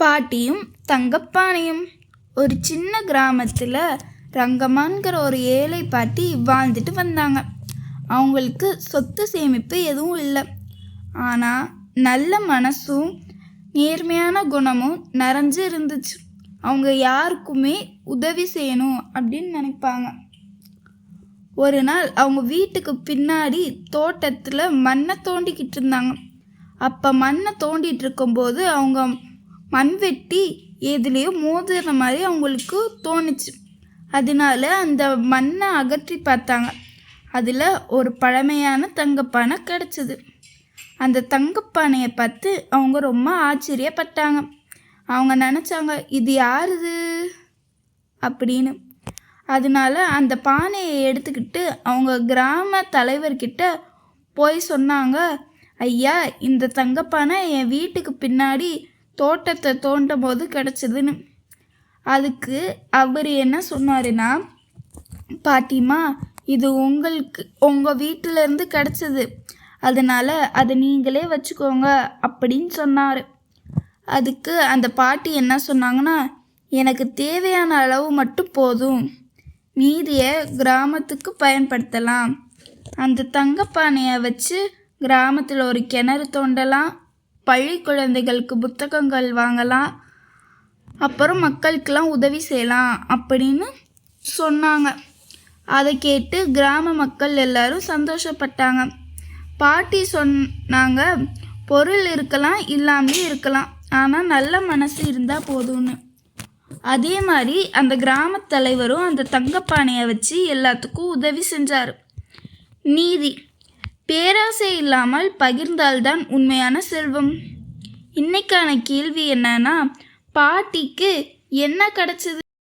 பாட்டியும் தங்கப்பானையும். ஒரு சின்ன கிராமத்தில் ரங்கம்மான்கிற ஒரு ஏழை பாட்டி வாழ்ந்துட்டு வந்தாங்க. அவங்களுக்கு சொத்து சேமிப்பு எதுவும் இல்லை. ஆனால் நல்ல மனசும் நேர்மையான குணமும் நிறைஞ்சு இருந்துச்சு. அவங்க யாருக்குமே உதவி செய்யணும் அப்படின்னு நினைப்பாங்க. ஒரு நாள் அவங்க வீட்டுக்கு பின்னாடி தோட்டத்தில் மண்ணை தோண்டிக்கிட்டு இருந்தாங்க. அப்போ மண்ணை தோண்டிட்டு இருக்கும்போது அவங்க மண் வெட்டி எதுலேயோ மோதுற மாதிரி அவங்களுக்கு தோணுச்சு. அதனால அந்த மண்ணை அகற்றி பார்த்தாங்க. அதில் ஒரு பழமையான தங்கப்பானை கிடச்சிது. அந்த தங்கப்பானையை பார்த்து அவங்க ரொம்ப ஆச்சரியப்பட்டாங்க. அவங்க நினச்சாங்க, இது யாருது அப்படின்னு. அதனால அந்த பானையை எடுத்துக்கிட்டு அவங்க கிராம தலைவர்கிட்ட போய் சொன்னாங்க, ஐயா, இந்த தங்கப்பானை என் வீட்டுக்கு பின்னாடி தோட்டத்தை தோண்டும் போது கிடச்சிதுன்னு. அதுக்கு அவர் என்ன சொன்னாருன்னா, பாட்டிமா, இது உங்கள் வீட்டிலேருந்து கிடச்சிது, அதனால் அதை நீங்களே வச்சுக்கோங்க அப்படின்னு சொன்னார். அதுக்கு அந்த பாட்டி என்ன சொன்னாங்கன்னா, எனக்கு தேவையான அளவு மட்டும் போதும், மீதியை கிராமத்துக்கு பயன்படுத்தலாம். அந்த தங்கப்பானையை வச்சு கிராமத்தில் ஒரு கிணறு தோண்டலாம், பள்ளி குழந்தைகளுக்கு புத்தகங்கள் வாங்கலாம், அப்புறம் மக்களுக்கெல்லாம் உதவி செய்யலாம் அப்படின்னு சொன்னாங்க. அதை கேட்டு கிராம மக்கள் எல்லாரும் சந்தோஷப்பட்டாங்க. பாட்டி சொன்னாங்க, பொருள் இருக்கலாம், இல்லாமலே இருக்கலாம், ஆனால் நல்ல மனசு இருந்தால் போதும்னு. அதே மாதிரி அந்த கிராம தலைவரும் அந்த தங்கப்பானையை வச்சு எல்லாத்துக்கும் உதவி செஞ்சார். நீதி: பேராசை இல்லாமல் பகிர்ந்தால்தான் உண்மையான செல்வம். இன்னைக்கான கேள்வி என்னன்னா, பாட்டிக்கு என்ன கிடைச்சது?